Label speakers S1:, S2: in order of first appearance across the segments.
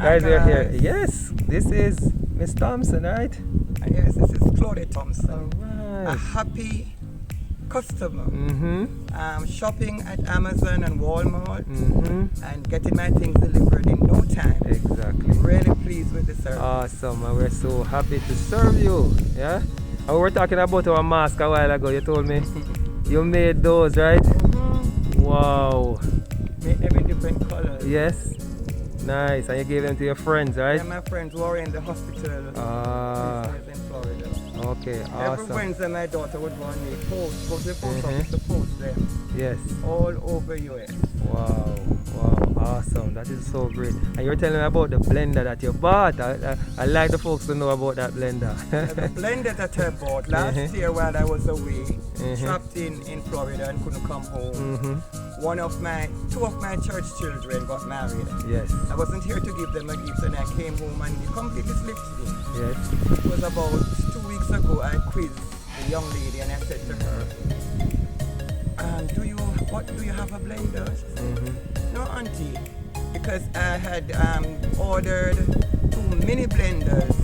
S1: Guys, we're here. Yes, this is Miss Thompson, right?
S2: Yes, this is Claudia Thompson.
S1: All
S2: A
S1: right.
S2: happy customer.
S1: Mm-hmm.
S2: Shopping at Amazon and Walmart
S1: Mm-hmm.
S2: and getting my things delivered in no time.
S1: Exactly.
S2: Really pleased with the service.
S1: Awesome, and we're so happy to serve you. Yeah? And we were talking about our mask a while ago. You told me you made those, right? Wow.
S2: Make them in different colors.
S1: Yes. Nice. And you gave them to your friends, right?
S2: And my friends who are in the hospital business in Florida.
S1: Okay,
S2: Every
S1: awesome.
S2: Wednesday my daughter would want me post, go to the post office to post them
S1: Yes.
S2: all over US.
S1: Wow, awesome. That is so great. And you were telling me about the blender that you bought. I like the folks to know about that blender.
S2: The blender that I bought last year while I was away, trapped in Florida and couldn't come home. Two of my church children got married.
S1: Yes.
S2: I wasn't here to give them a gift and I came home and it completely slipped me.
S1: Yes.
S2: It was about 2 weeks ago I quizzed the young lady and I said to her, do you have a blender? She said, no, auntie, because I had ordered 2 mini blenders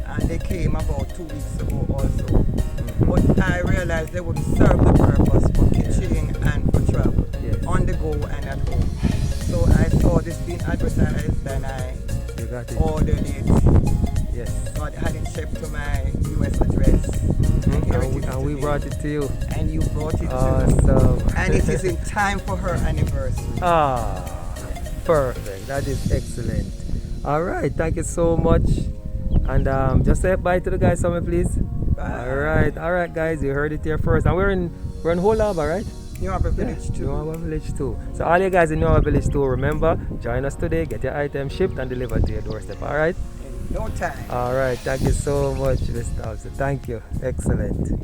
S2: and they came about 2 weeks ago also. But I realized they wouldn't serve the purpose for kitchen and for travel, on the go and at home. So I saw this being advertised and I ordered it.
S1: Yes.
S2: God had it shipped to my US address.
S1: And we brought it to you.
S2: And you brought it
S1: awesome.
S2: to me. And it is in time for her anniversary.
S1: Perfect. That is excellent. All right. Thank you so much. And just say bye to the guys, somewhere, please.
S2: Bye.
S1: All right, guys. You heard it here first. And we're in Whole Harbour, right?
S2: New Harbour Village too.
S1: New Harbour Village too. So all you guys in New Harbour Village too, remember, join us today. Get your item shipped and delivered to your doorstep. All right.
S2: In no time.
S1: All right. Thank you so much, Mr. Thompson. Thank you. Excellent.